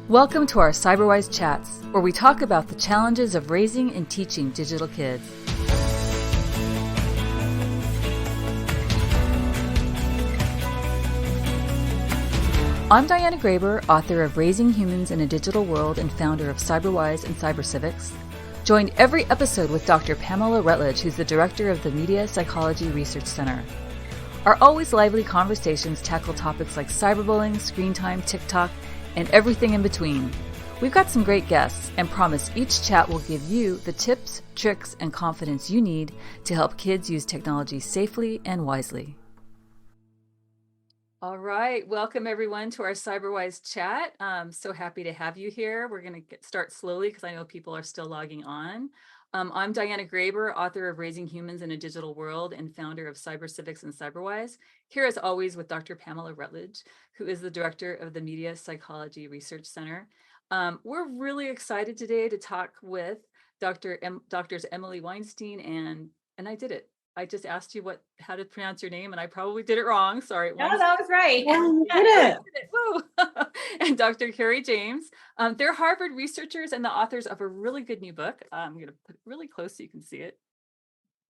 Welcome to our Cyberwise Chats, where we talk about the challenges of raising and teaching digital kids. I'm Diana Graber, author of Raising Humans in a Digital World and founder of Cyberwise and Cybercivics. Join every episode with Dr. Pamela Rutledge, who's the director of the Media Psychology Research Center. Our always lively conversations tackle topics like cyberbullying, screen time, TikTok, and everything in between. We've got some great guests and promise each chat will give you the tips, tricks, and confidence you need to help kids use technology safely and wisely. All right, welcome everyone to our Cyberwise Chat. I'm so happy to have you here. We're going to start slowly because I know people are still logging on. I'm Diana Graber, author of Raising Humans in a Digital World and founder of Cybercivics and Cyberwise, here as always with Dr. Pamela Rutledge, who is the director of the Media Psychology Research Center. We're really excited today to talk with Doctors Emily Weinstein and I did it. I just asked you how to pronounce your name, and I probably did it wrong. Sorry. No, that was right. Yeah, you did it. Woo. And Dr. Carrie James. They're Harvard researchers and the authors of a really good new book. I'm going to put it really close so you can see it.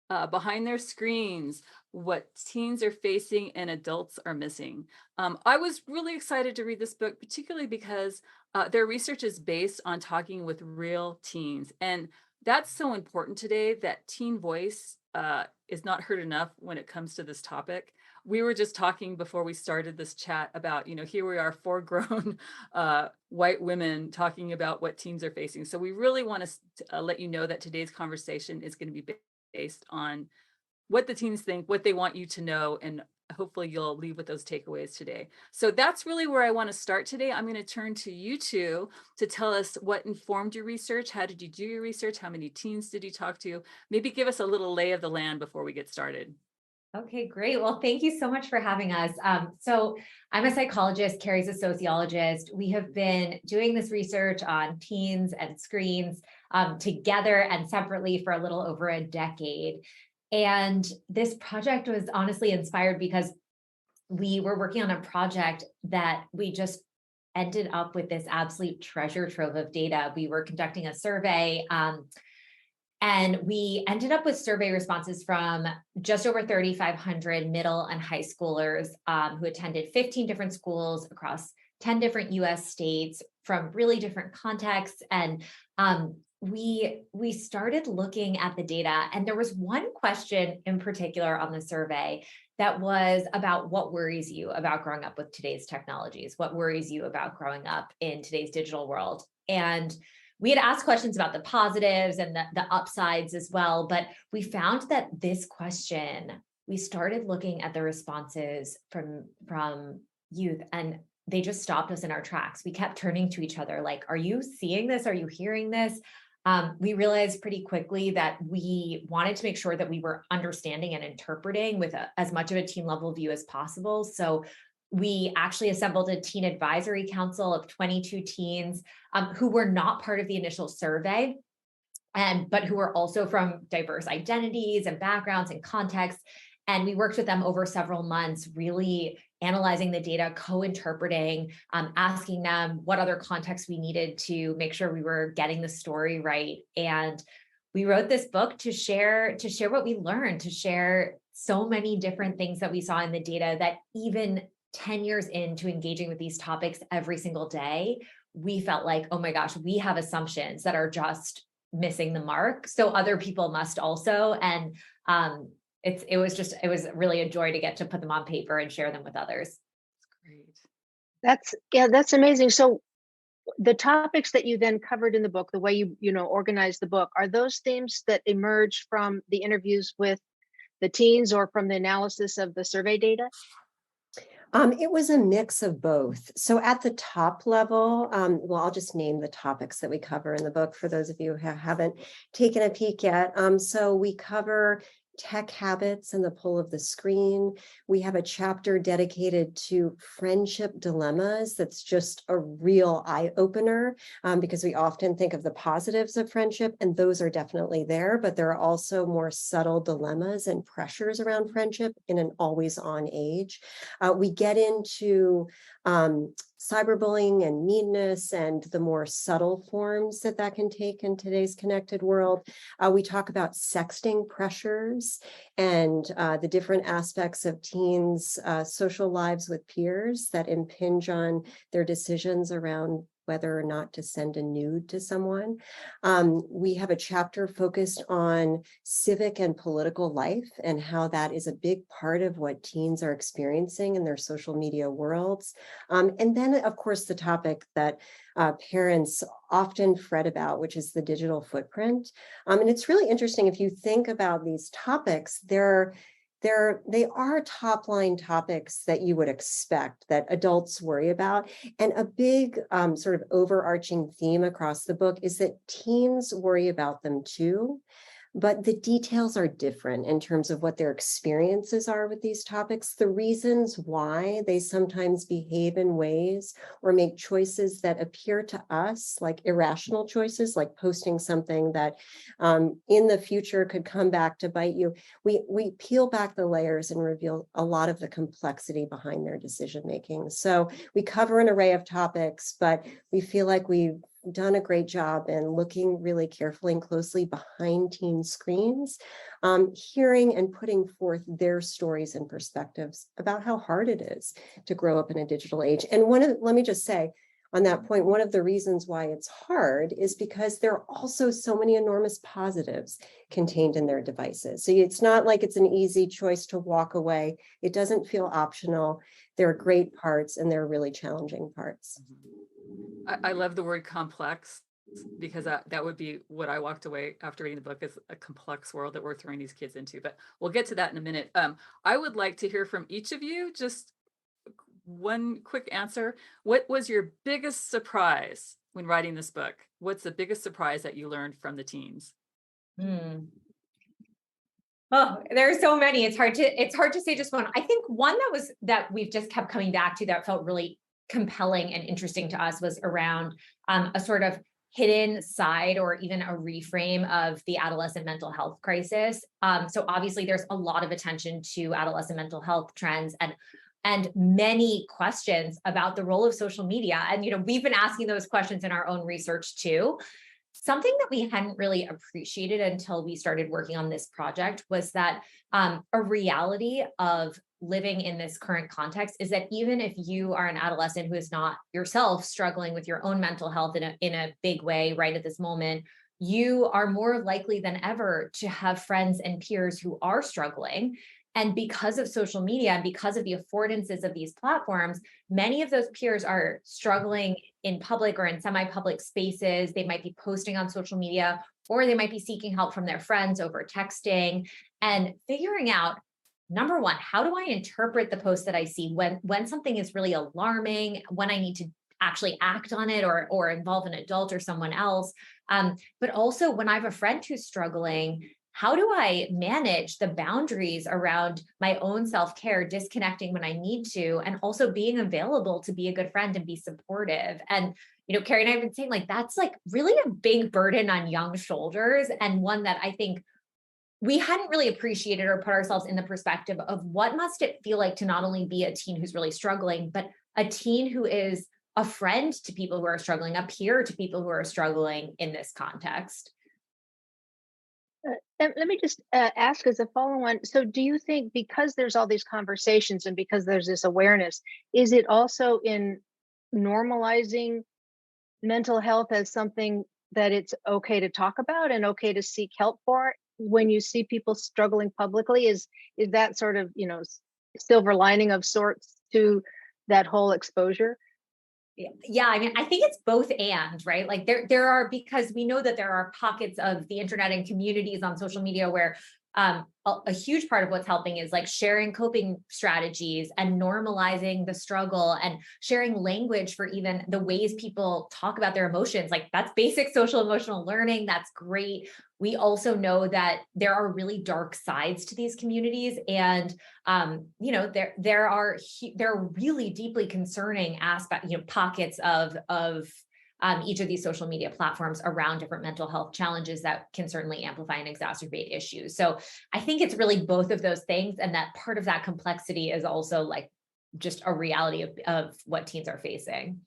Behind Their Screens, What Teens Are Facing and Adults Are Missing. I was really excited to read this book, particularly because their research is based on talking with real teens. And that's so important today, that teen voice is not heard enough when it comes to this topic. We were just talking before we started this chat about, here we are, 4 grown white women talking about what teens are facing. So we really want to let you know that today's conversation is going to be based on what the teens think, what they want you to know, and hopefully you'll leave with those takeaways today. So that's really where I want to start today. I'm going to turn to you two to tell us what informed your research. How did you do your research? How many teens did you talk to? Maybe give us a little lay of the land before we get started. Okay, great. Well, thank you so much for having us. So I'm a psychologist, Carrie's a sociologist. We have been doing this research on teens and screens together and separately for a little over a decade. And this project was honestly inspired because we were working on a project that we just ended up with this absolute treasure trove of data. We were conducting a survey and we ended up with survey responses from just over 3,500 middle and high schoolers who attended 15 different schools across 10 different US states from really different contexts. And we started looking at the data, and there was one question in particular on the survey that was about what worries you about growing up with today's technologies, what worries you about growing up in today's digital world. And we had asked questions about the positives and the upsides as well, but we found that this question, we started looking at the responses from youth, and they just stopped us in our tracks. We kept turning to each other like, are you seeing this? Are you hearing this? We realized pretty quickly that we wanted to make sure that we were understanding and interpreting with as much of a teen level view as possible. So we actually assembled a teen advisory council of 22 teens who were not part of the initial survey, but who were also from diverse identities and backgrounds and contexts. And we worked with them over several months, really analyzing the data, co-interpreting, asking them what other context we needed to make sure we were getting the story right. And we wrote this book to share what we learned, to share so many different things that we saw in the data that even 10 years into engaging with these topics every single day, we felt like, oh my gosh, we have assumptions that are just missing the mark. So other people must also. And it was really a joy to get to put them on paper and share them with others. Great. That's amazing. So the topics that you then covered in the book, the way you organized the book, are those themes that emerged from the interviews with the teens or from the analysis of the survey data? It was a mix of both. So at the top level, I'll just name the topics that we cover in the book for those of you who haven't taken a peek yet. So we cover tech habits and the pull of the screen. We have a chapter dedicated to friendship dilemmas. That's just a real eye opener because we often think of the positives of friendship, and those are definitely there, but there are also more subtle dilemmas and pressures around friendship in an always on age. We get into cyberbullying and meanness and the more subtle forms that that can take in today's connected world. We talk about sexting pressures and the different aspects of teens' social lives with peers that impinge on their decisions around whether or not to send a nude to someone. We have a chapter focused on civic and political life and how that is a big part of what teens are experiencing in their social media worlds. And then, of course, the topic that parents often fret about, which is the digital footprint. And it's really interesting if you think about these topics, they are top line topics that you would expect that adults worry about. And a big sort of overarching theme across the book is that teens worry about them too. But the details are different in terms of what their experiences are with these topics, the reasons why they sometimes behave in ways or make choices that appear to us like irrational choices, like posting something that in the future could come back to bite you. We peel back the layers and reveal a lot of the complexity behind their decision making. So we cover an array of topics, but we feel like we've done a great job in looking really carefully and closely behind teen screens, hearing and putting forth their stories and perspectives about how hard it is to grow up in a digital age. And let me just say on that point, one of the reasons why it's hard is because there are also so many enormous positives contained in their devices. So it's not like it's an easy choice to walk away. It doesn't feel optional. There are great parts and there are really challenging parts. I love the word complex because that would be what I walked away after reading the book, is a complex world that we're throwing these kids into. But we'll get to that in a minute. I would like to hear from each of you, just one quick answer. What was your biggest surprise when writing this book? What's the biggest surprise that you learned from the teens? Oh, there are so many. It's hard to say just one. I think one that we've just kept coming back to that felt really compelling and interesting to us was around a sort of hidden side or even a reframe of the adolescent mental health crisis. So obviously there's a lot of attention to adolescent mental health trends and many questions about the role of social media. And, we've been asking those questions in our own research too. Something that we hadn't really appreciated until we started working on this project was that a reality of living in this current context is that even if you are an adolescent who is not yourself struggling with your own mental health in a big way right at this moment, you are more likely than ever to have friends and peers who are struggling. And because of social media and because of the affordances of these platforms, many of those peers are struggling in public or in semi-public spaces. They might be posting on social media, or they might be seeking help from their friends over texting and figuring out, number one, how do I interpret the post that I see when something is really alarming, when I need to actually act on it or involve an adult or someone else. But also when I have a friend who's struggling, how do I manage the boundaries around my own self-care, disconnecting when I need to, and also being available to be a good friend and be supportive? And, Carrie and I have been saying that's really a big burden on young shoulders, and one that I think we hadn't really appreciated or put ourselves in the perspective of what must it feel like to not only be a teen who's really struggling, but a teen who is a friend to people who are struggling, a peer to people who are struggling in this context. And let me just ask as a follow-on. So do you think because there's all these conversations and because there's this awareness, is it also in normalizing mental health as something that it's okay to talk about and okay to seek help for when you see people struggling publicly? Is that sort of, silver lining of sorts to that whole exposure? Yeah, I mean, I think it's both and, right? Like there are, because we know that there are pockets of the internet and communities on social media where a huge part of what's helping is like sharing coping strategies and normalizing the struggle and sharing language for even the ways people talk about their emotions. Like that's basic social emotional learning. That's great. We also know that there are really dark sides to these communities, and there are really deeply concerning aspects, pockets of each of these social media platforms around different mental health challenges that can certainly amplify and exacerbate issues. So I think it's really both of those things, and that part of that complexity is also like just a reality of what teens are facing.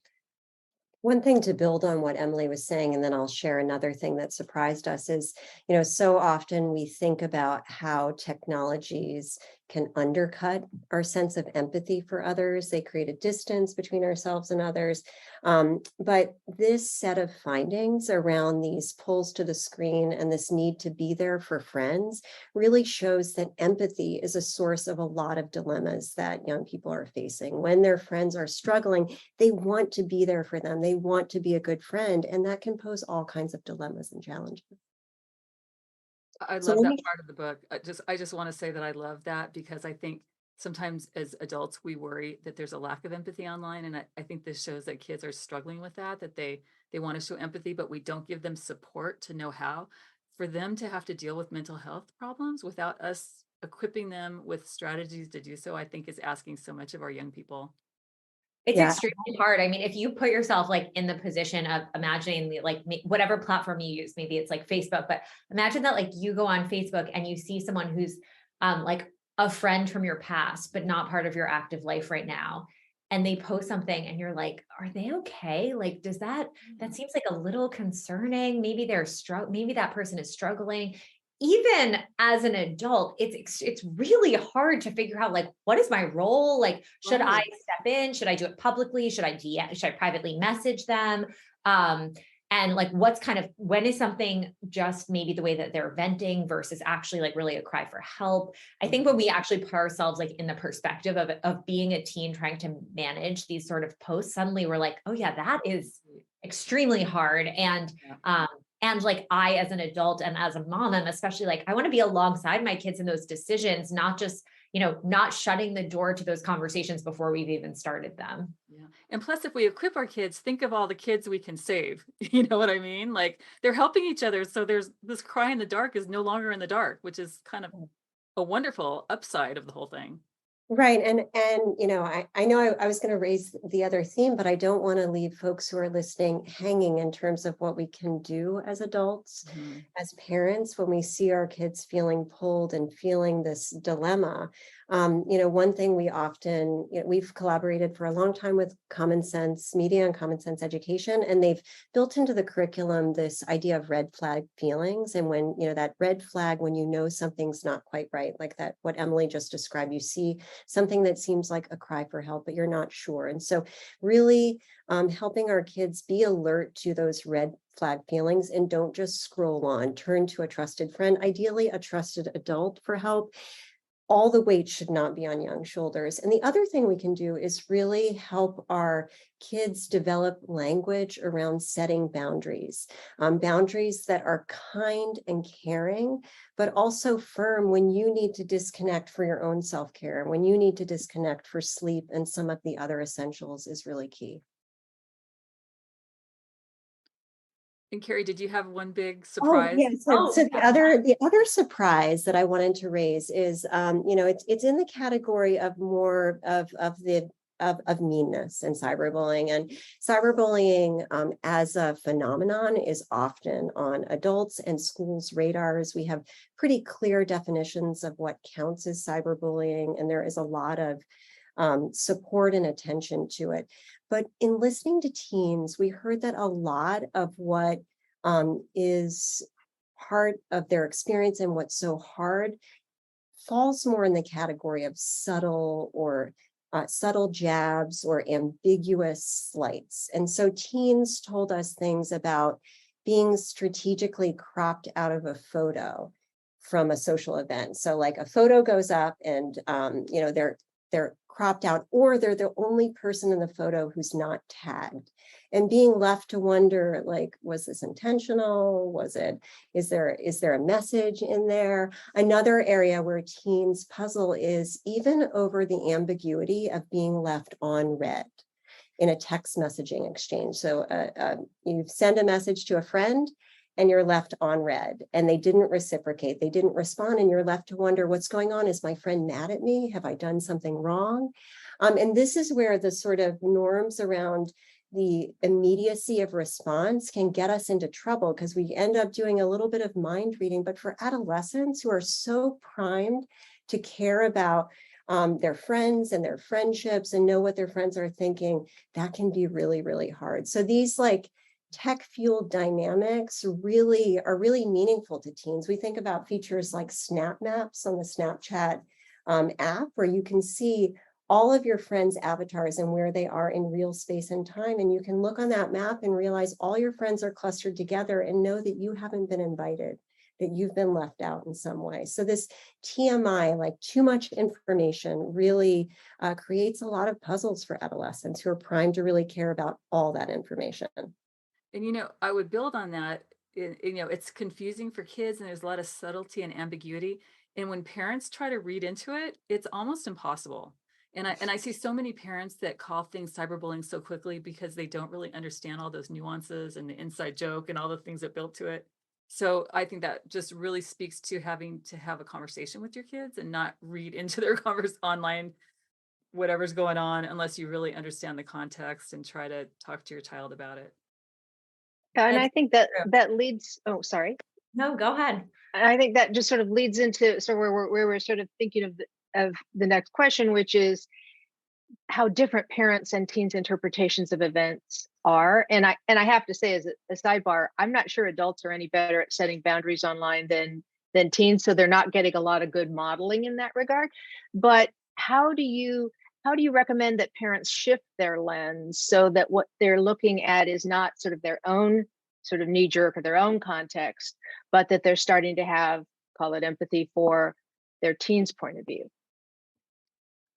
One thing to build on what Emily was saying, and then I'll share another thing that surprised us is, so often we think about how technologies can undercut our sense of empathy for others. They create a distance between ourselves and others. But this set of findings around these pulls to the screen and this need to be there for friends really shows that empathy is a source of a lot of dilemmas that young people are facing. When their friends are struggling, they want to be there for them. They want to be a good friend, and that can pose all kinds of dilemmas and challenges. I So love let that me part of the book. I just want to say that I love that because I think sometimes as adults we worry that there's a lack of empathy online, and I think this shows that kids are struggling with that they want to show empathy, but we don't give them support to know how. For them to have to deal with mental health problems without us equipping them with strategies to do so, I think is asking so much of our young people. It's Yeah. extremely hard. I mean, if you put yourself like in the position of imagining whatever platform you use, maybe it's like Facebook, but imagine that like you go on Facebook and you see someone who's like a friend from your past, but not part of your active life right now. And they post something and you're like, are they okay? Like, that seems like a little concerning. Maybe maybe that person is struggling. Even as an adult, it's really hard to figure out like, what is my role? Like, should I Right. step in? Should I do it publicly? Should I privately message them? And like, when is something just maybe the way that they're venting versus actually like really a cry for help? I think when we actually put ourselves like in the perspective of being a teen trying to manage these sort of posts, suddenly we're like, oh yeah, that is extremely hard. Yeah. And like I, as an adult and as a mom, I'm especially like, I want to be alongside my kids in those decisions, not just, not shutting the door to those conversations before we've even started them. Yeah. And plus, if we equip our kids, think of all the kids we can save. You know what I mean? Like they're helping each other. So there's this cry in the dark is no longer in the dark, which is kind of a wonderful upside of the whole thing. Right. And I know I was going to raise the other theme, but I don't want to leave folks who are listening hanging in terms of what we can do as adults, Mhm. as parents, when we see our kids feeling pulled and feeling this dilemma. One thing we often, we've collaborated for a long time with Common Sense Media and Common Sense Education, and they've built into the curriculum this idea of red flag feelings. And when, that red flag, when something's not quite right, like that, what Emily just described, you see something that seems like a cry for help, but you're not sure. And so really helping our kids be alert to those red flag feelings and don't just scroll on, turn to a trusted friend, ideally a trusted adult for help. All the weight should not be on young shoulders. And the other thing we can do is really help our kids develop language around setting boundaries, boundaries that are kind and caring, but also firm when you need to disconnect for your own self-care, when you need to disconnect for sleep and some of the other essentials is really key. And Carrie, did you have one big Oh, surprise? yes. So the other surprise that I wanted to raise is, it's in the category of more of meanness and cyberbullying. And cyberbullying as a phenomenon is often on adults and schools' radars. We have pretty clear definitions of what counts as cyberbullying, and there is a lot of support and attention to it. But in listening to teens, we heard that a lot of what is part of their experience and what's so hard falls more in the category of subtle jabs or ambiguous slights. And so teens told us things about being strategically cropped out of a photo from a social event. So like a photo goes up and they're cropped out, or they're the only person in the photo who's not tagged, and being left to wonder, like, was this intentional? Is there a message in there? Another area where teens puzzle is even over the ambiguity of being left on read in a text messaging exchange. So you send a message to a friend and you're left on read, and they didn't reciprocate, they didn't respond, and you're left to wonder, what's going on? Is my friend mad at me? Have I done something wrong? And this is where the sort of norms around the immediacy of response can get us into trouble, because we end up doing a little bit of mind reading. But for adolescents who are so primed to care about their friends and their friendships and know what their friends are thinking, that can be really, really hard. So these like tech-fueled dynamics really are really meaningful to teens. We think about features like snap maps on the Snapchat app, where you can see all of your friends' avatars and where they are in real space and time. And you can look on that map and realize all your friends are clustered together and know that you haven't been invited, that you've been left out in some way. So this TMI, like too much information, really creates a lot of puzzles for adolescents who are primed to really care about all that information. And I would build on that. It's confusing for kids, and there's a lot of subtlety and ambiguity. And when parents try to read into it, it's almost impossible. And I see so many parents that call things cyberbullying so quickly because they don't really understand all those nuances and the inside joke and all the things that built to it. So I think that just really speaks to having to have a conversation with your kids and not read into their online whatever's going on unless you really understand the context and try to talk to your child about it. And That's I think that true. that leads, oh, sorry. No, go ahead. I think that just sort of leads into, so where we're sort of thinking of the next question, which is how different parents and teens' interpretations of events are. And I have to say, as a sidebar, I'm not sure adults are any better at setting boundaries online than teens, so they're not getting a lot of good modeling in that regard. But how do you recommend that parents shift their lens so that what they're looking at is not sort of their own sort of knee jerk or their own context, but that they're starting to have, call it empathy for their teens' point of view?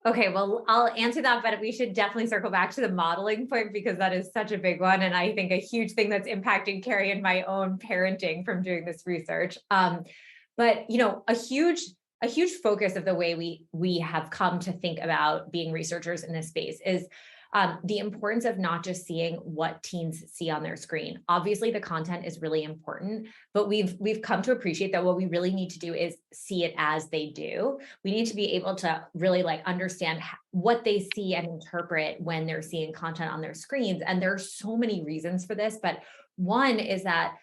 Okay, well, I'll answer that, but we should definitely circle back to the modeling point because that is such a big one. And I think a huge thing that's impacting Carrie and my own parenting from doing this research. But a huge focus of the way we have come to think about being researchers in this space is the importance of not just seeing what teens see on their screen. Obviously, the content is really important, but we've come to appreciate that what we really need to do is see it as they do. We need to be able to really like understand what they see and interpret when they're seeing content on their screens. And there are so many reasons for this, but one is that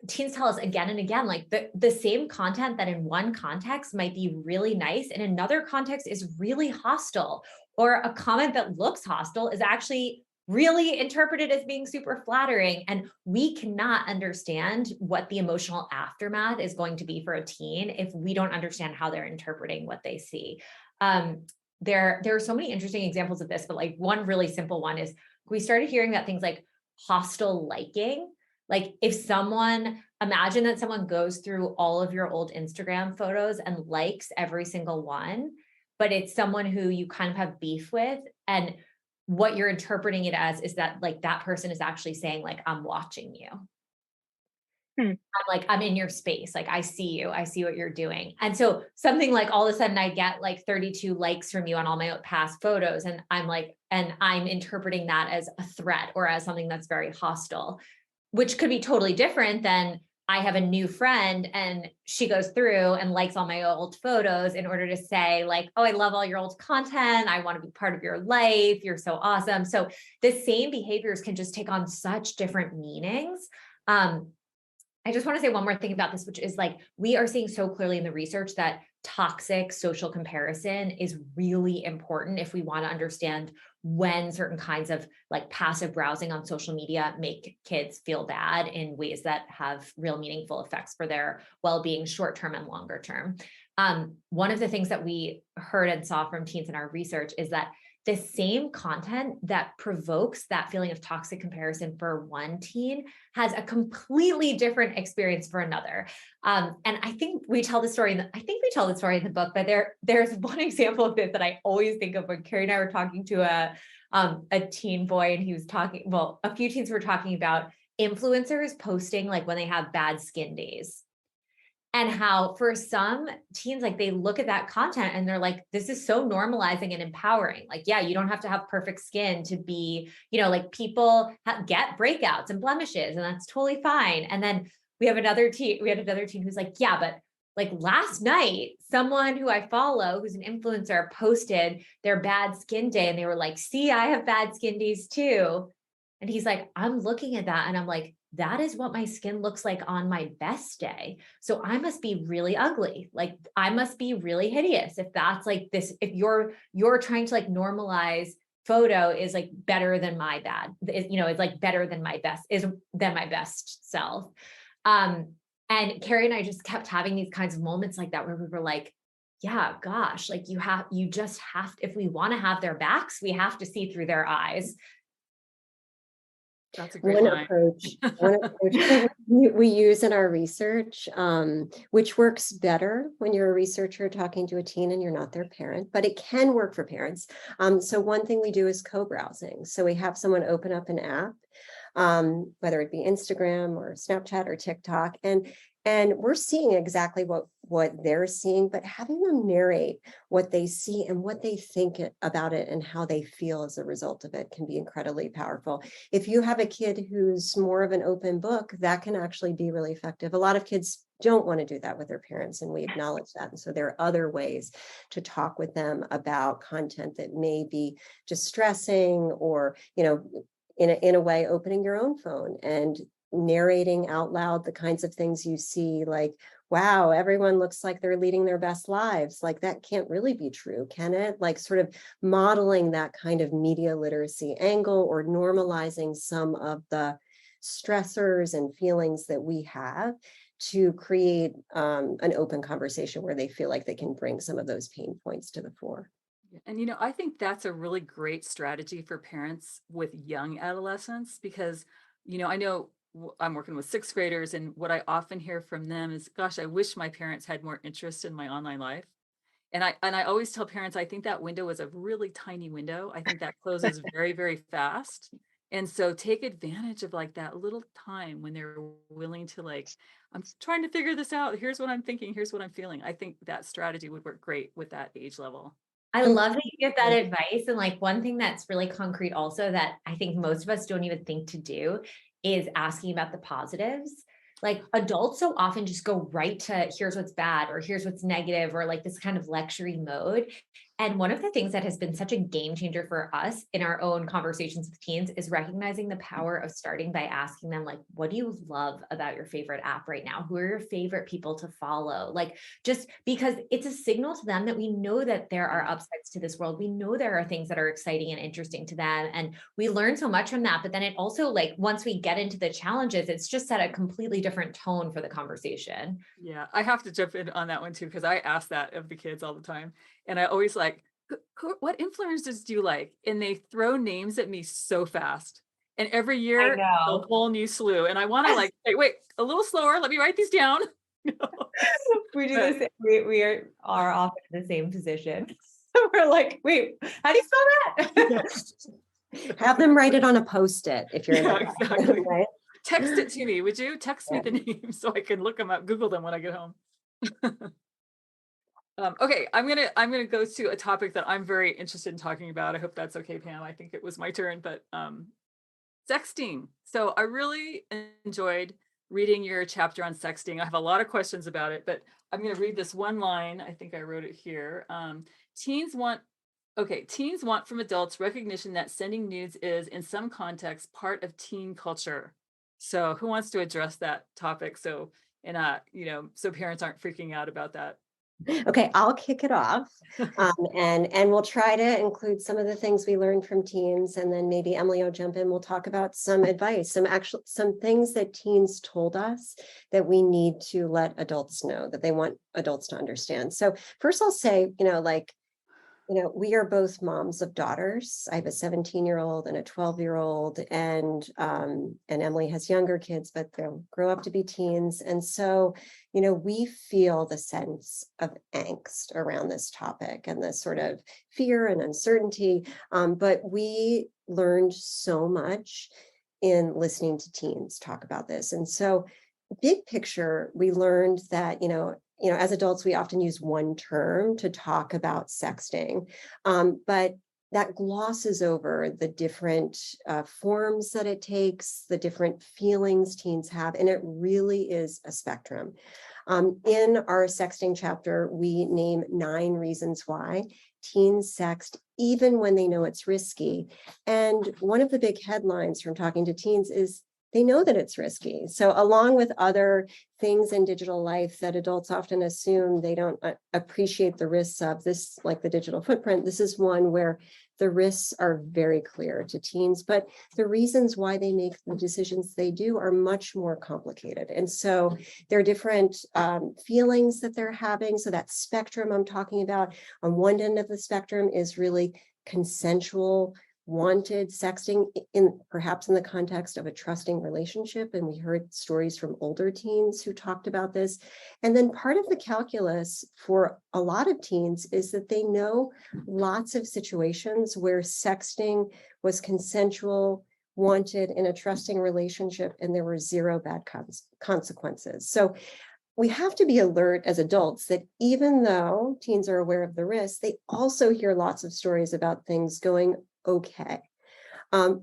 teens tell us again and again, like the same content that in one context might be really nice, in another context is really hostile, or a comment that looks hostile is actually really interpreted as being super flattering. And we cannot understand what the emotional aftermath is going to be for a teen if we don't understand how they're interpreting what they see. There are so many interesting examples of this, but like one really simple one is we started hearing that things like hostile liking. Like imagine that someone goes through all of your old Instagram photos and likes every single one, but it's someone who you kind of have beef with. And what you're interpreting it as is that like that person is actually saying like, I'm watching you. I'm in your space. Like I see you, I see what you're doing. And so something like all of a sudden I get like 32 likes from you on all my past photos. And I'm interpreting that as a threat or as something that's very hostile, which could be totally different than I have a new friend and she goes through and likes all my old photos in order to say like, oh, I love all your old content. I want to be part of your life. You're so awesome. So the same behaviors can just take on such different meanings. I just want to say one more thing about this, which is like, we are seeing so clearly in the research that toxic social comparison is really important if we want to understand when certain kinds of like passive browsing on social media make kids feel bad in ways that have real meaningful effects for their well-being, short-term and longer term. One of the things that we heard and saw from teens in our research is that the same content that provokes that feeling of toxic comparison for one teen has a completely different experience for another. And I think we tell the story in the book, but there's one example of this that I always think of when Carrie and I were talking to a teen boy, and he was talking, well, a few teens were talking about influencers posting like when they have bad skin days. And how for some teens, like they look at that content and they're like, this is so normalizing and empowering. Like, yeah, you don't have to have perfect skin to be, like people get breakouts and blemishes, and that's totally fine. And then we had another teen who's like, yeah, but like last night, someone who I follow, who's an influencer, posted their bad skin day. And they were like, see, I have bad skin days too. And he's like, I'm looking at that and I'm like, that is what my skin looks like on my best day. So I must be really ugly. Like I must be really hideous. If that's like this, if you're trying to like normalize photo is like better than my bad, it's like better than my best, is than my best self. And Carrie and I just kept having these kinds of moments like that where we were like, yeah, gosh, like you just have, if we want to have their backs, we have to see through their eyes. That's a great One line. approach that we use in our research, which works better when you're a researcher talking to a teen and you're not their parent, but it can work for parents. So one thing we do is co-browsing. So we have someone open up an app, whether it be Instagram or Snapchat or TikTok, and we're seeing exactly what they're seeing, but having them narrate what they see and what they think about it and how they feel as a result of it can be incredibly powerful. If you have a kid who's more of an open book, that can actually be really effective. A lot of kids don't want to do that with their parents, and we acknowledge that. And so there are other ways to talk with them about content that may be distressing, or, in a way, opening your own phone and narrating out loud the kinds of things you see, like, wow, everyone looks like they're leading their best lives. Like that can't really be true, can it? Like sort of modeling that kind of media literacy angle, or normalizing some of the stressors and feelings that we have, to create an open conversation where they feel like they can bring some of those pain points to the fore. And I think that's a really great strategy for parents with young adolescents, because I know I'm working with sixth graders, and what I often hear from them is, gosh, I wish my parents had more interest in my online life. And I always tell parents, I think that window is a really tiny window. I think that closes very, very fast. And so take advantage of like that little time when they're willing to, like, I'm trying to figure this out. Here's what I'm thinking. Here's what I'm feeling. I think that strategy would work great with that age level. I love that you give that advice. And like one thing that's really concrete also that I think most of us don't even think to do is asking about the positives. Like adults so often just go right to here's what's bad or here's what's negative, or like this kind of lecturing mode. And one of the things that has been such a game changer for us in our own conversations with teens is recognizing the power of starting by asking them, like, what do you love about your favorite app right now? Who are your favorite people to follow? Like, just because it's a signal to them that we know that there are upsides to this world. We know there are things that are exciting and interesting to them. And we learn so much from that. But then it also, like, once we get into the challenges, it's just set a completely different tone for the conversation. Yeah, I have to jump in on that one too, because I ask that of the kids all the time. And I always like, what influencers do you like? And they throw names at me so fast. And every I year, a know. whole new slew. And I want to like, hey, wait, a little slower. Let me write these down. We do But- this. We are often in the same position. We're like, wait, how do you spell that? Have them write it on a Post-it if you're in Yeah, the exactly. right? Text it to me, would you? Text me Yeah. the name so I can look them up, Google them when I get home. Okay, I'm gonna go to a topic that I'm very interested in talking about. I hope that's okay, Pam. I think it was my turn, but sexting. So I really enjoyed reading your chapter on sexting. I have a lot of questions about it, but I'm going to read this one line. I think I wrote it here. Teens want from adults recognition that sending nudes is, in some contexts, part of teen culture. So who wants to address that topic? So, and so parents aren't freaking out about that. Okay, I'll kick it off, and we'll try to include some of the things we learned from teens, and then maybe Emily will jump in. We'll talk about some advice, some things that teens told us that we need to let adults know, that they want adults to understand. So first, I'll say, we are both moms of daughters. I have a 17-year-old and a 12-year-old, and Emily has younger kids, but they'll grow up to be teens. And so, we feel the sense of angst around this topic and the sort of fear and uncertainty. But we learned so much in listening to teens talk about this. And so, big picture, we learned that, as adults, we often use one term to talk about sexting. But that glosses over the different forms that it takes, the different feelings teens have, and it really is a spectrum. In our sexting chapter, we name 9 reasons why teens sext even when they know it's risky. And one of the big headlines from talking to teens is they know that it's risky. So along with other things in digital life that adults often assume they don't appreciate the risks of, this, like the digital footprint, this is one where the risks are very clear to teens, but the reasons why they make the decisions they do are much more complicated. And so there are different feelings that they're having. So that spectrum I'm talking about, on one end of the spectrum is really consensual, wanted sexting, in perhaps in the context of a trusting relationship. And we heard stories from older teens who talked about this. And then part of the calculus for a lot of teens is that they know lots of situations where sexting was consensual, wanted, in a trusting relationship, and there were 0 bad consequences. So we have to be alert as adults that even though teens are aware of the risks, they also hear lots of stories about things going okay.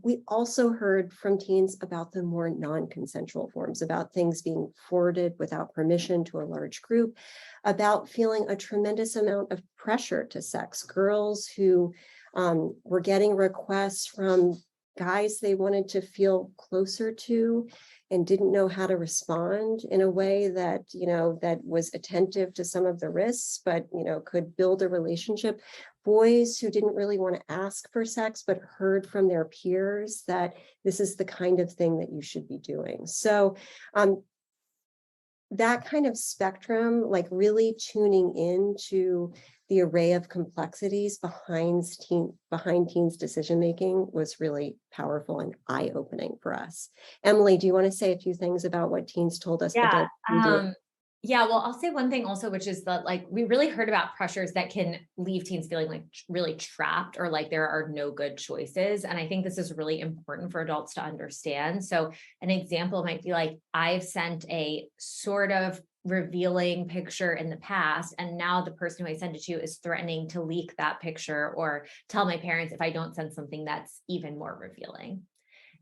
We also heard from teens about the more non-consensual forms, about things being forwarded without permission to a large group, about feeling a tremendous amount of pressure to sex. Girls who were getting requests from guys they wanted to feel closer to and didn't know how to respond in a way that, that was attentive to some of the risks, but, could build a relationship. Boys who didn't really want to ask for sex, but heard from their peers that this is the kind of thing that you should be doing. So that kind of spectrum, like really tuning into the array of complexities behind teens' decision-making, was really powerful and eye-opening for us. Emily, do you want to say a few things about what teens told us adults can do? Yeah, well, I'll say one thing also, which is that we really heard about pressures that can leave teens feeling like really trapped, or like there are no good choices. And I think this is really important for adults to understand. So an example might be like, I've sent a sort of revealing picture in the past, and now the person who I sent it to is threatening to leak that picture or tell my parents if I don't send something that's even more revealing.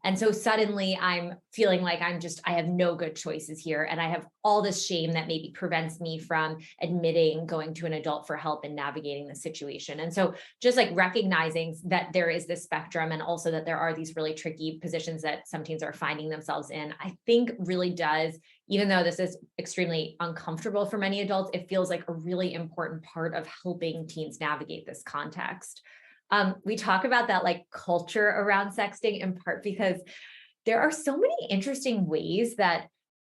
And so suddenly I'm feeling like I have no good choices here. And I have all this shame that maybe prevents me from admitting going to an adult for help and navigating the situation. And so just like recognizing that there is this spectrum, and also that there are these really tricky positions that some teens are finding themselves in, I think really does, even though this is extremely uncomfortable for many adults, it feels like a really important part of helping teens navigate this context. We talk about that like culture around sexting in part because there are so many interesting ways that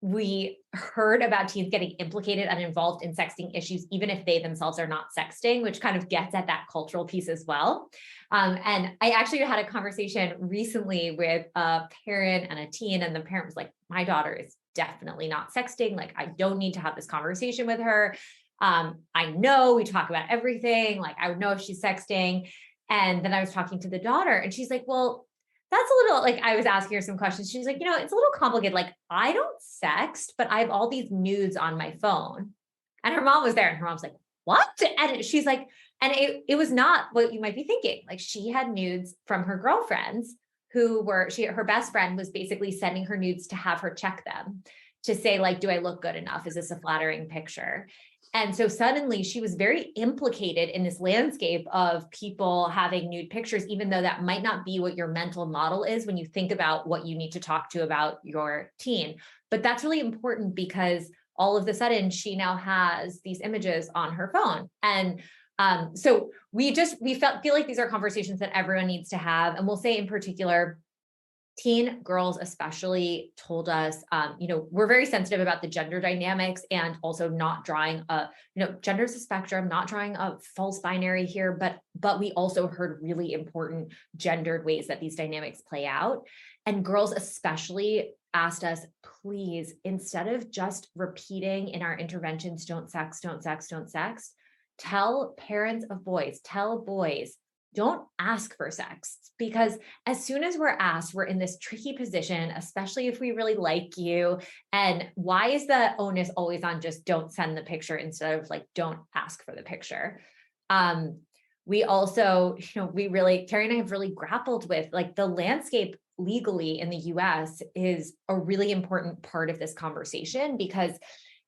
we heard about teens getting implicated and involved in sexting issues, even if they themselves are not sexting, which kind of gets at that cultural piece as well. And I actually had a conversation recently with a parent and a teen, and the parent was like, my daughter is definitely not sexting. Like, I don't need to have this conversation with her. I know we talk about everything. Like, I would know if she's sexting. And then I was talking to the daughter, and she's like, well, that's a little, like, I was asking her some questions. She's like, it's a little complicated. Like, I don't sext, but I have all these nudes on my phone. And her mom was there, and her mom's like, what? And she's like, and it was not what you might be thinking. Like, she had nudes from her girlfriends who were, her best friend was basically sending her nudes to have her check them, to say, like, do I look good enough? Is this a flattering picture? And so suddenly she was very implicated in this landscape of people having nude pictures, even though that might not be what your mental model is when you think about what you need to talk to about your teen. But that's really important because all of a sudden she now has these images on her phone. And so we feel like these are conversations that everyone needs to have. And we'll say in particular, teen girls especially told us, we're very sensitive about the gender dynamics, and also not drawing gender's a spectrum, not drawing a false binary here, but we also heard really important gendered ways that these dynamics play out. And girls especially asked us, please, instead of just repeating in our interventions, don't sex, don't sex, don't sex, tell parents of boys, tell boys, don't ask for sex, because as soon as we're asked, we're in this tricky position, especially if we really like you. And why is the onus always on just don't send the picture instead of like, don't ask for the picture? we also, Carrie and I have really grappled with like the landscape legally in the US is a really important part of this conversation, because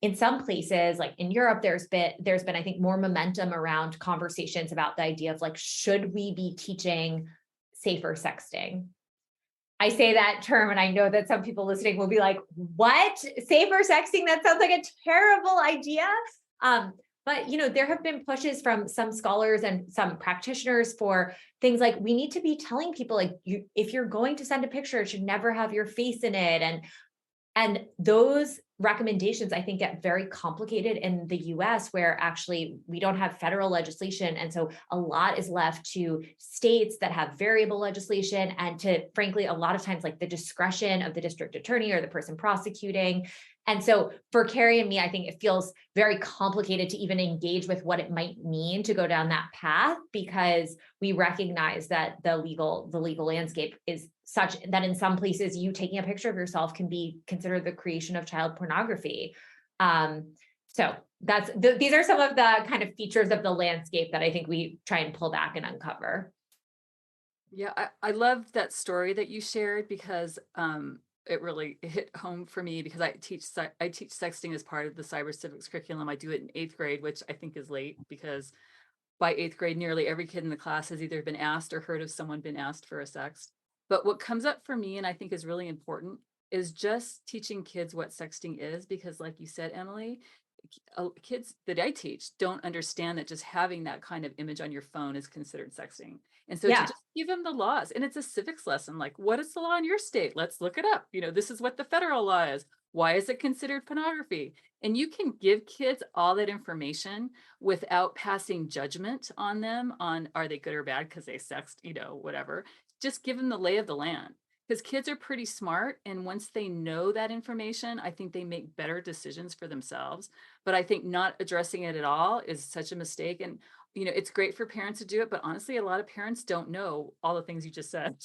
in some places, like in Europe, there's been, I think, more momentum around conversations about the idea of like, should we be teaching safer sexting? I say that term, and I know that some people listening will be like, what? Safer sexting? That sounds like a terrible idea. But there have been pushes from some scholars and some practitioners for things like, we need to be telling people, like, if you're going to send a picture, it should never have your face in it. And those recommendations, I think, get very complicated in the US, where actually we don't have federal legislation. And so a lot is left to states that have variable legislation, and to, frankly, a lot of times, like the discretion of the district attorney or the person prosecuting. And so for Carrie and me, I think it feels very complicated to even engage with what it might mean to go down that path, because we recognize that the legal landscape is such that in some places, you taking a picture of yourself can be considered the creation of child pornography. So these are some of the kind of features of the landscape that I think we try and pull back and uncover. Yeah, I love that story that you shared, because it really hit home for me, because I teach sexting as part of the cyber civics curriculum. I do it in 8th grade, which I think is late, because by 8th grade, nearly every kid in the class has either been asked or heard of someone been asked for a sext. But what comes up for me, and I think is really important, is just teaching kids what sexting is, because like you said, Emily, kids that I teach don't understand that just having that kind of image on your phone is considered sexting. And so to Yeah. just give them the laws, and it's a civics lesson, like, what is the law in your state? Let's look it up. This is what the federal law is. Why is it considered pornography? And you can give kids all that information without passing judgment on them on, are they good or bad because they sexed, whatever. Just give them the lay of the land, because kids are pretty smart. And once they know that information, I think they make better decisions for themselves. But I think not addressing it at all is such a mistake. And, it's great for parents to do it, but honestly, a lot of parents don't know all the things you just said.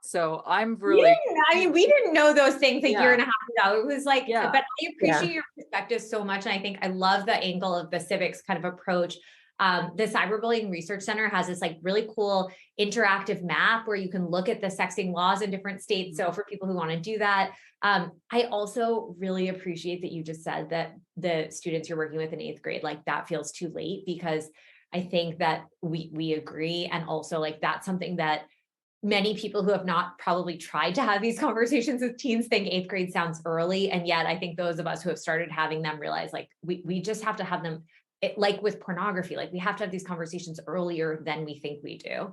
So I'm really, We didn't know those things a year Yeah. and a half ago. It was like, Yeah. but I appreciate your perspective so much. And I think I love the angle of the civics kind of approach. The Cyberbullying Research Center has this like really cool interactive map where you can look at the sexting laws in different states. So for people who want to do that, I also really appreciate that you just said that the students you're working with in 8th grade, like that feels too late, because I think that we agree. And also, like, that's something that many people who have not probably tried to have these conversations with teens think 8th grade sounds early. And yet I think those of us who have started having them realize, like, we just have to have them, like with pornography, like we have to have these conversations earlier than we think we do.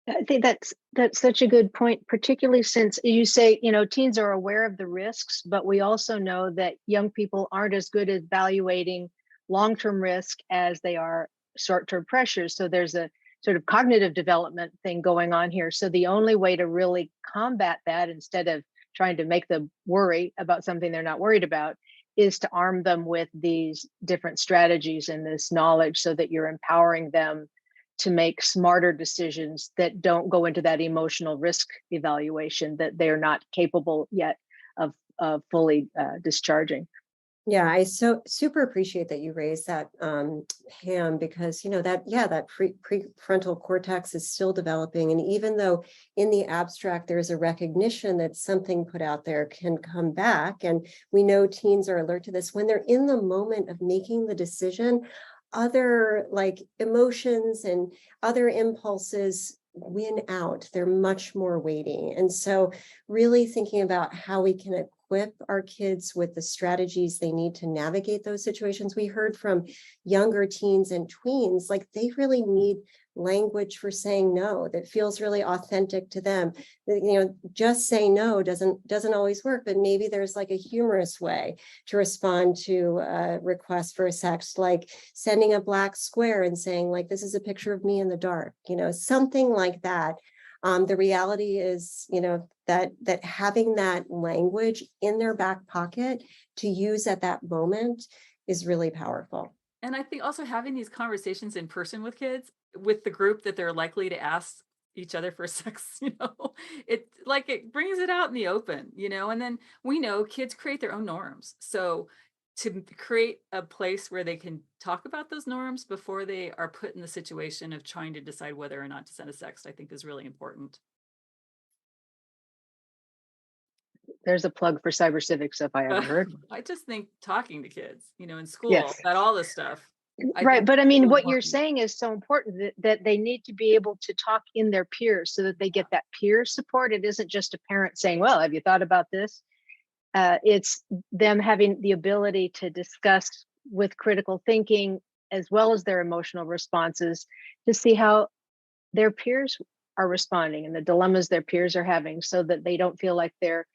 I think that's such a good point, particularly since you say, teens are aware of the risks, but we also know that young people aren't as good at evaluating long-term risk as they are short-term pressures. So there's a sort of cognitive development thing going on here. So the only way to really combat that, instead of trying to make them worry about something they're not worried about, is to arm them with these different strategies and this knowledge, so that you're empowering them to make smarter decisions that don't go into that emotional risk evaluation that they're not capable yet of fully discharging. Yeah, I so super appreciate that you raised that, Pam, because that prefrontal cortex is still developing, and even though in the abstract there's a recognition that something put out there can come back, and we know teens are alert to this, when they're in the moment of making the decision, other like emotions and other impulses win out. They're much more weighty. And so really thinking about how we can equip our kids with the strategies they need to navigate those situations. We heard from younger teens and tweens, like they really need language for saying no that feels really authentic to them. Just say no doesn't always work, but maybe there's like a humorous way to respond to a request for a sext, like sending a black square and saying, like, this is a picture of me in the dark, something like that. The reality is, that having that language in their back pocket to use at that moment is really powerful. And I think also having these conversations in person with kids, with the group that they're likely to ask each other for sex, it brings it out in the open, and then we know kids create their own norms. So to create a place where they can talk about those norms before they are put in the situation of trying to decide whether or not to send a sext, I think is really important. There's a plug for cyber civics if I ever heard one. I just think talking to kids, in school Yes. about all this stuff, I Right. think But I is mean, really what you're important. saying is so important that they need to be able to talk in their peers so that they get that peer support. It isn't just a parent saying, well, have you thought about this? It's them having the ability to discuss with critical thinking as well as their emotional responses to see how their peers are responding and the dilemmas their peers are having so that they don't feel like they're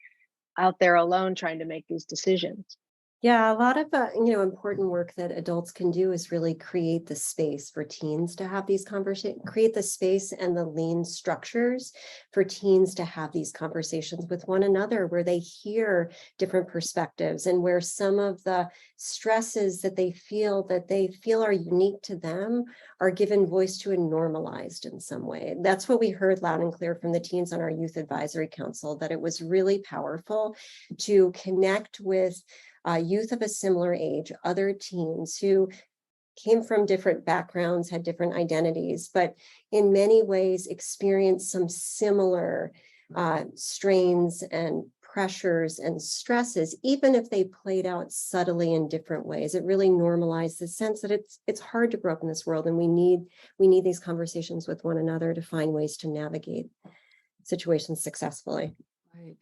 out there alone trying to make these decisions. Yeah, a lot of important work that adults can do is really create the space for teens to have these conversations, create the space and the lean structures for teens to have these conversations with one another, where they hear different perspectives and where some of the stresses that they feel are unique to them are given voice to and normalized in some way. That's what we heard loud and clear from the teens on our youth advisory council, that it was really powerful to connect with youth of a similar age, other teens who came from different backgrounds, had different identities, but in many ways experienced some similar strains and pressures and stresses, even if they played out subtly in different ways. It really normalized the sense that it's hard to grow up in this world, and we need these conversations with one another to find ways to navigate situations successfully. Right.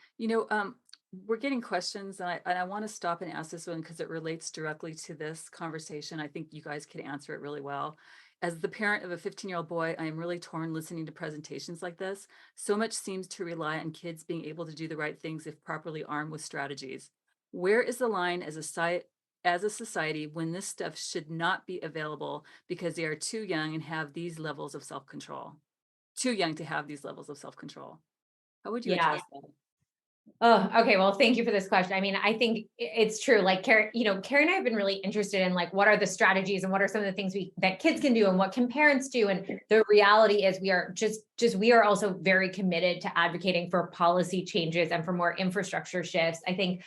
We're getting questions, and I want to stop and ask this one because it relates directly to this conversation. I think you guys could answer it really well. As the parent of a 15-year-old boy, I am really torn listening to presentations like this. So much seems to rely on kids being able to do the right things if properly armed with strategies. Where is the line as a society when this stuff should not be available because they are too young and have these levels of self-control? Too young to have these levels of self-control. How would you Yeah. address that? Oh, okay. Well, thank you for this question. I mean, I think it's true. Like Carrie, Carrie and I have been really interested in like, what are the strategies and what are some of the things that kids can do and what can parents do? And the reality is we are also very committed to advocating for policy changes and for more infrastructure shifts. I think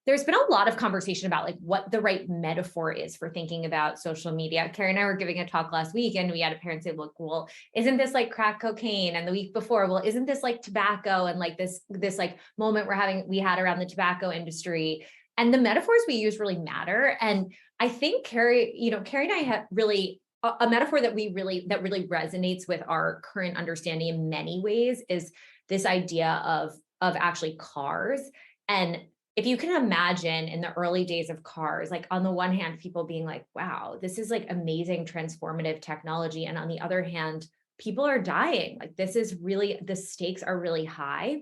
there's been a lot of conversation about like what the right metaphor is for thinking about social media. Carrie and I were giving a talk last week and we had a parent say, look, well, isn't this like crack cocaine? And the week before, well, isn't this like tobacco? And like this like moment we had around the tobacco industry. And the metaphors we use really matter. And I think Carrie and I have really a metaphor that really resonates with our current understanding in many ways is this idea of actually cars. And if you can imagine in the early days of cars, like on the one hand, people being like, wow, this is like amazing transformative technology. And on the other hand, people are dying. Like this is really, the stakes are really high.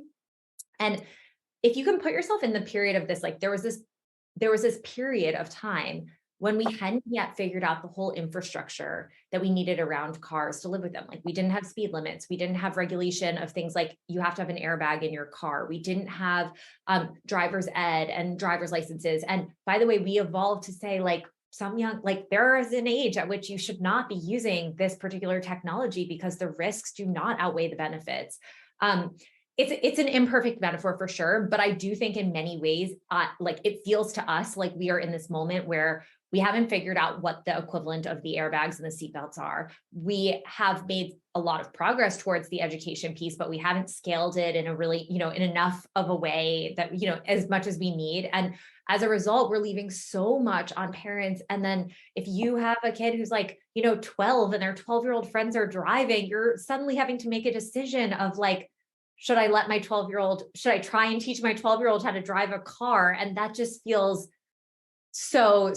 And if you can put yourself in the period of this, like there was this period of time when we hadn't yet figured out the whole infrastructure that we needed around cars to live with them. Like we didn't have speed limits. We didn't have regulation of things like you have to have an airbag in your car. We didn't have driver's ed and driver's licenses. And by the way, we evolved to say like there is an age at which you should not be using this particular technology because the risks do not outweigh the benefits. It's an imperfect metaphor for sure, but I do think in many ways, like it feels to us like we are in this moment where we haven't figured out what the equivalent of the airbags and the seatbelts are. We have made a lot of progress towards the education piece, but we haven't scaled it in a really, in enough of a way that, as much as we need. And as a result, we're leaving so much on parents. And then if you have a kid who's like, 12 and their 12-year-old friends are driving, you're suddenly having to make a decision of like, should I try and teach my 12-year-old how to drive a car? And that just feels so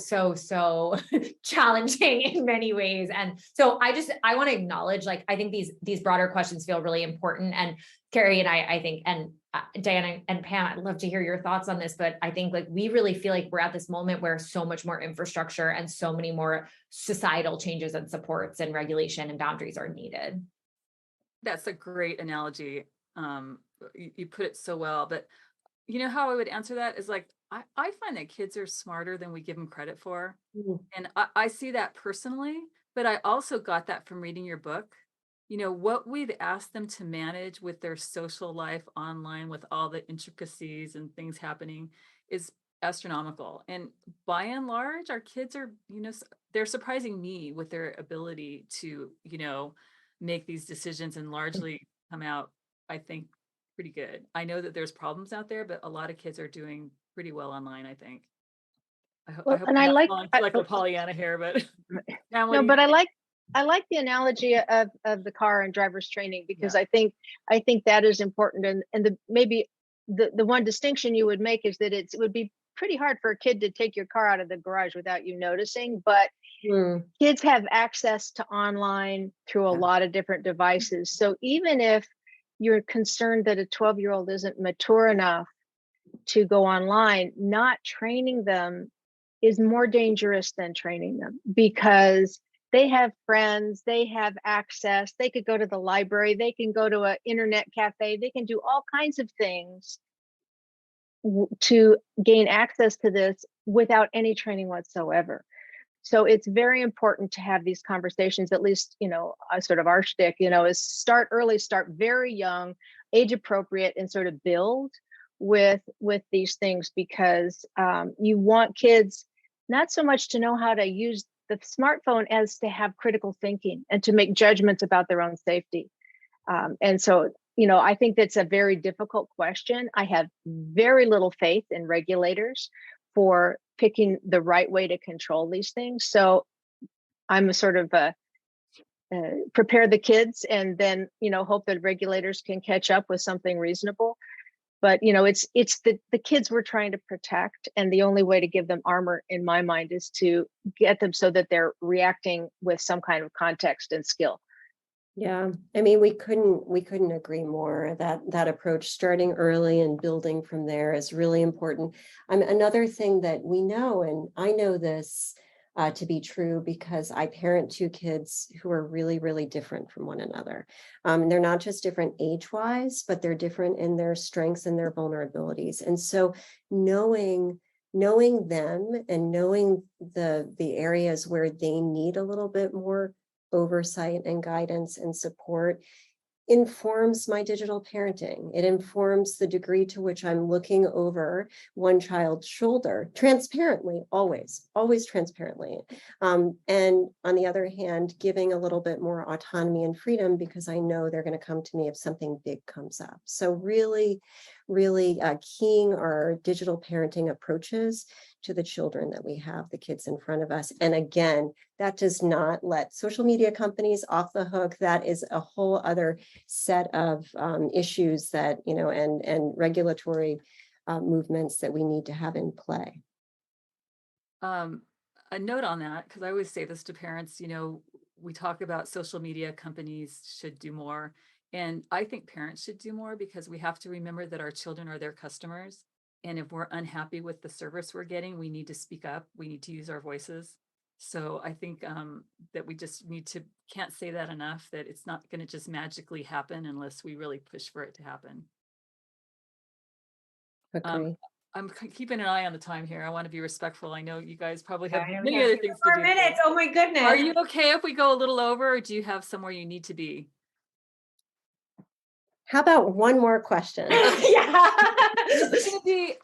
challenging in many ways. And so I want to acknowledge, like, I think these broader questions feel really important. And Carrie and I think, and Diana and Pam, I'd love to hear your thoughts on this, but I think like, we really feel like we're at this moment where so much more infrastructure and so many more societal changes and supports and regulation and boundaries are needed. That's a great analogy. You put it so well, but you know how I would answer that is like, I find that kids are smarter than we give them credit for. And I see that personally, but I also got that from reading your book. What we've asked them to manage with their social life online with all the intricacies and things happening is astronomical. And by and large, our kids are, they're surprising me with their ability to, make these decisions and largely come out, I think, pretty good. I know that there's problems out there, but a lot of kids are doing pretty well online, I think. I Well, hope and I'm I not like, falling I, like a Pollyanna here, but Pam, what no, do you but think? I like the analogy of the car and driver's training, because Yeah. I think that is important. And the maybe the one distinction you would make is that it would be pretty hard for a kid to take your car out of the garage without you noticing, but Mm, kids have access to online through a yeah. lot of different devices. So even if you're concerned that a 12-year-old isn't mature enough to go online, not training them is more dangerous than training them, because they have friends, they have access, they could go to the library, they can go to an internet cafe, they can do all kinds of things to gain access to this without any training whatsoever. So it's very important to have these conversations, at least, sort of our shtick, is start early, start very young, age appropriate, and sort of build with these things, because you want kids not so much to know how to use the smartphone as to have critical thinking and to make judgments about their own safety. And so, I think that's a very difficult question. I have very little faith in regulators for picking the right way to control these things. So I'm a sort of prepare the kids, and then, hope that regulators can catch up with something reasonable. But it's the kids we're trying to protect, and the only way to give them armor, in my mind, is to get them so that they're reacting with some kind of context and skill. Yeah, I mean, we couldn't agree more that that approach, starting early and building from there, is really important. Another thing that we know, and I know this to be true because I parent two kids who are really, really different from one another. They're not just different age-wise, but they're different in their strengths and their vulnerabilities. And so knowing them and knowing the areas where they need a little bit more oversight and guidance and support informs my digital parenting. It informs the degree to which I'm looking over one child's shoulder transparently, always transparently. And on the other hand, giving a little bit more autonomy and freedom, because I know they're going to come to me if something big comes up. So really, really keying our digital parenting approaches to the children that we have, the kids in front of us. And again, that does not let social media companies off the hook. That is a whole other set of issues that, and regulatory movements that we need to have in play. A note on that, because I always say this to parents, we talk about social media companies should do more. And I think parents should do more, because we have to remember that our children are their customers. And if we're unhappy with the service we're getting, we need to speak up. We need to use our voices. So I think that we just can't say that enough, that it's not going to just magically happen unless we really push for it to happen. Agree. I'm keeping an eye on the time here. I want to be respectful. I know you guys probably have Yeah, we many have other 2 things to more do. minutes. Oh my goodness. Are you okay if we go a little over, or do you have somewhere you need to be? How about one more question? Yeah.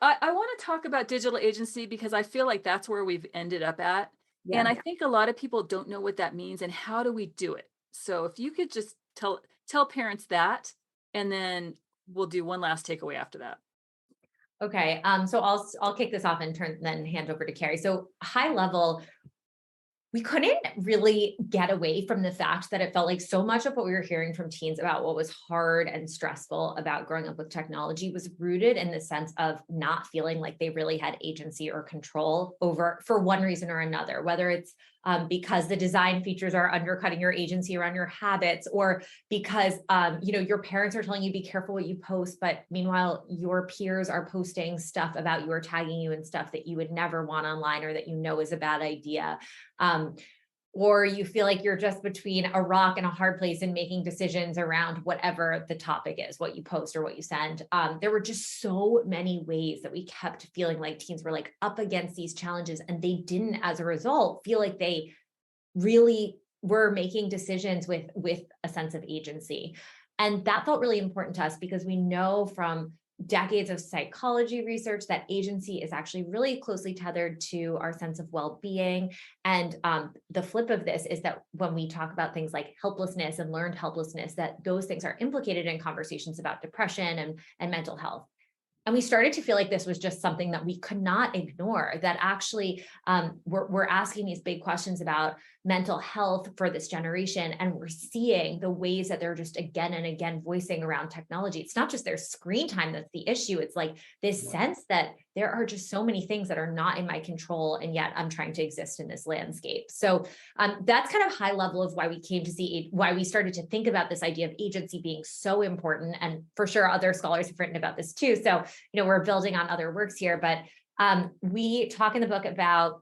I want to talk about digital agency, because I feel like that's where we've ended up at. Yeah. And I think a lot of people don't know what that means and how do we do it. So if you could just tell parents that, and then we'll do one last takeaway after that. Okay. So I'll kick this off and then hand over to Carrie. So high level, we couldn't really get away from the fact that it felt like so much of what we were hearing from teens about what was hard and stressful about growing up with technology was rooted in the sense of not feeling like they really had agency or control over, for one reason or another, whether it's because the design features are undercutting your agency around your habits, or because your parents are telling you be careful what you post, but meanwhile your peers are posting stuff about you or tagging you in stuff that you would never want online, or that is a bad idea. Or you feel like you're just between a rock and a hard place and making decisions around whatever the topic is, what you post or what you send. There were just so many ways that we kept feeling like teens were like up against these challenges, and they didn't, as a result, feel like they really were making decisions with a sense of agency. And that felt really important to us, because we know from decades of psychology research that agency is actually really closely tethered to our sense of well-being. And the flip of this is that when we talk about things like helplessness and learned helplessness, that those things are implicated in conversations about depression and mental health. And we started to feel like this was just something that we could not ignore, that actually we're asking these big questions about mental health for this generation. And we're seeing the ways that they're just again and again voicing around technology. It's not just their screen time that's the issue. It's like this sense that there are just so many things that are not in my control. And yet I'm trying to exist in this landscape. So that's kind of high level of why we came to see, why we started to think about this idea of agency being so important. And for sure, other scholars have written about this too. So, we're building on other works here, but we talk in the book about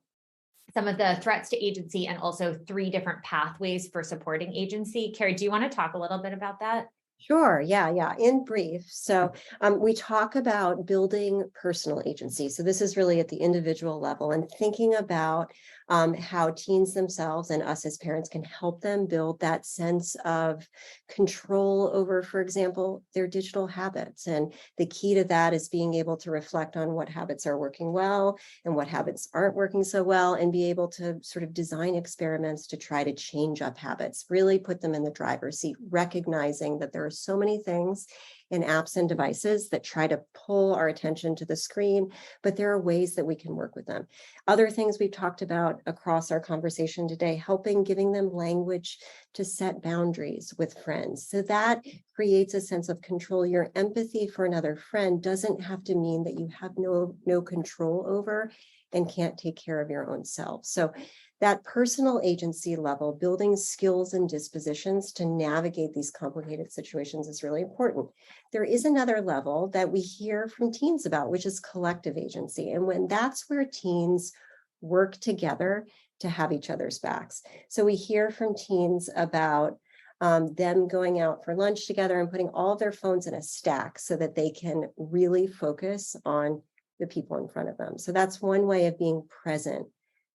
some of the threats to agency and also 3 different pathways for supporting agency. Carrie, do you want to talk a little bit about that? Sure. Yeah. In brief. So we talk about building personal agency. So this is really at the individual level and thinking about how teens themselves and us as parents can help them build that sense of control over, for example, their digital habits. And the key to that is being able to reflect on what habits are working well and what habits aren't working so well, and be able to sort of design experiments to try to change up habits, really put them in the driver's seat, recognizing that there are so many things in apps and devices that try to pull our attention to the screen, but there are ways that we can work with them. Other things we've talked about across our conversation today, giving them language to set boundaries with friends. So that creates a sense of control. Your empathy for another friend doesn't have to mean that you have no control over and can't take care of your own self. So that personal agency level, building skills and dispositions to navigate these complicated situations is really important. There is another level that we hear from teens about, which is collective agency. And when that's where teens work together to have each other's backs. So we hear from teens about them going out for lunch together and putting all of their phones in a stack so that they can really focus on the people in front of them. So that's one way of being present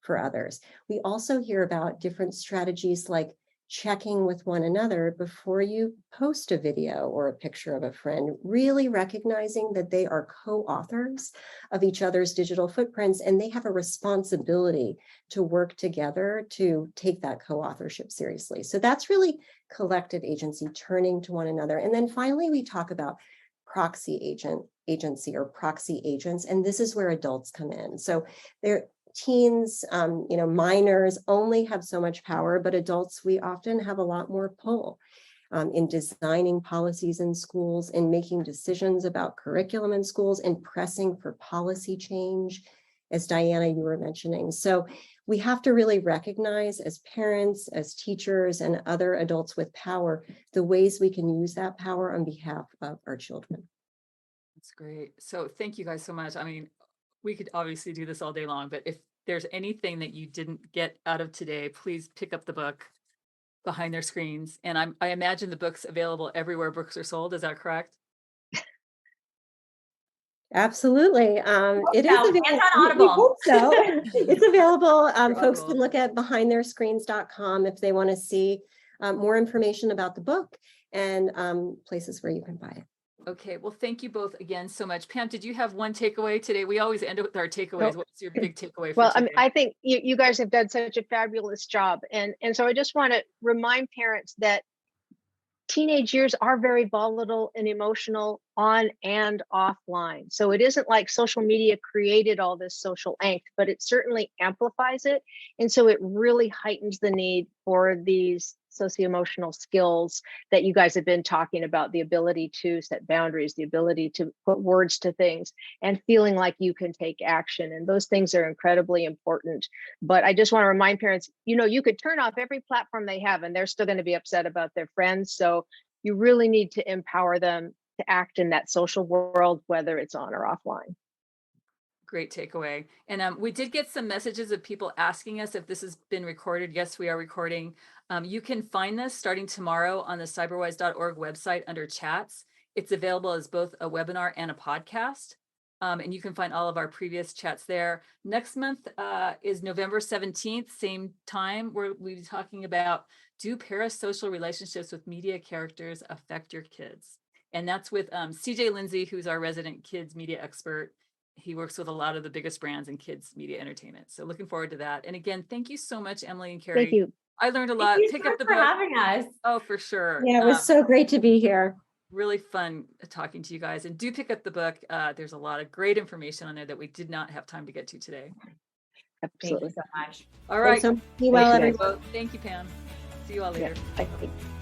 for others. We also hear about different strategies like checking with one another before you post a video or a picture of a friend, really recognizing that they are co-authors of each other's digital footprints, and they have a responsibility to work together to take that co-authorship seriously. So that's really collective agency, turning to one another. And then finally, we talk about agency or proxy agents, and this is where adults come in. So teens, minors only have so much power, but adults, we often have a lot more pull in designing policies in schools, in making decisions about curriculum in schools, and pressing for policy change, as Diana, you were mentioning. So we have to really recognize as parents, as teachers, and other adults with power, the ways we can use that power on behalf of our children. That's great. So thank you guys so much. I mean, we could obviously do this all day long, but if there's anything that you didn't get out of today, please pick up the book Behind Their Screens. And I imagine the book's available everywhere books are sold. Is that correct? Absolutely. It is available. It's on We Audible. hope so. It's available. Folks Audible. can look at behindtheirscreens.com if they want to see more information about the book and places where you can buy it. Okay, well, thank you both again so much. Pam, did you have one takeaway today? We always end with our takeaways. What's your big takeaway for Well, today? I think you guys have done such a fabulous job. And so I just want to remind parents that teenage years are very volatile and emotional on and offline. So it isn't like social media created all this social angst, but it certainly amplifies it. And so it really heightens the need for these socio-emotional skills that you guys have been talking about, the ability to set boundaries, the ability to put words to things, and feeling like you can take action. And those things are incredibly important. But I just want to remind parents, you could turn off every platform they have and they're still going to be upset about their friends. So you really need to empower them to act in that social world, whether it's on or offline. Great takeaway. And we did get some messages of people asking us if this has been recorded. Yes, we are recording. You can find this starting tomorrow on the cyberwise.org website under chats. It's available as both a webinar and a podcast. And you can find all of our previous chats there. Next month is November 17th, same time, where we'll be talking about, do parasocial relationships with media characters affect your kids? And that's with CJ Lindsay, who's our resident kids media expert. He works with a lot of the biggest brands in kids media entertainment. So looking forward to that. And again, thank you so much, Emily and Carrie. Thank you. I learned a lot. Thank you Pick so up much the for book. having us. Oh, for sure. Yeah, it was so great to be here. Really fun talking to you guys. And do pick up the book. There's a lot of great information on there that we did not have time to get to today. Thank Absolutely. you so much. All right. Thanks so much. Be well, Thank you, everyone. guys. Thank you, Pam. See you all later. Yeah. Bye.